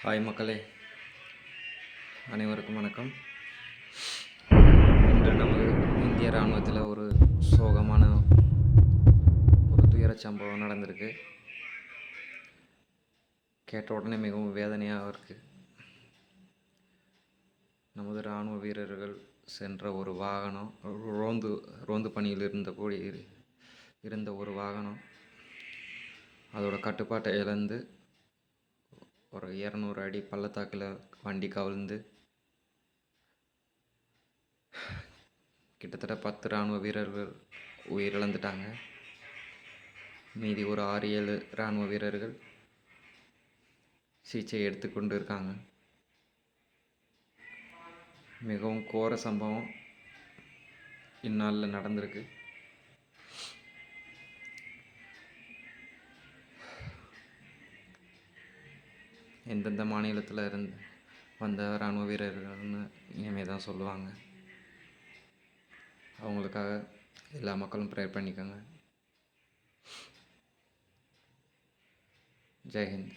Hi மக்களே, அனைவருக்கும் வணக்கம். இன்று நமது இந்திய இராணுவத்தில் ஒரு சோகமான ஒரு துயரச் சம்பவம் நடந்திருக்கு. கேட்ட உடனே மிகவும் வேதனையாக இருக்குது. நமது இராணுவ வீரர்கள் சென்ற ஒரு வாகனம், ரோந்து பணியில் இருந்த ஒரு வாகனம் அதோட கட்டுப்பாட்டை இழந்து ஒரு 200 அடி பள்ளத்தாக்கில் வண்டி கவிழ்ந்து கிட்டத்தட்ட 10 இராணுவ வீரர்கள் உயிரிழந்துட்டாங்க. மீதி ஒரு 6-7 இராணுவ வீரர்கள் சிகிச்சை எடுத்துக்கொண்டு இருக்காங்க. மிகவும் கோர சம்பவம் இந்நாளில் நடந்திருக்கு. எந்தெந்த மாநிலத்தில் வந்த இராணுவ வீரர்கள்னு இனிமேல் தான் சொல்லுவாங்க. அவங்களுக்காக எல்லா மக்களும் ப்ரேயர் பண்ணிக்கோங்க. ஜெய்ஹிந்த்.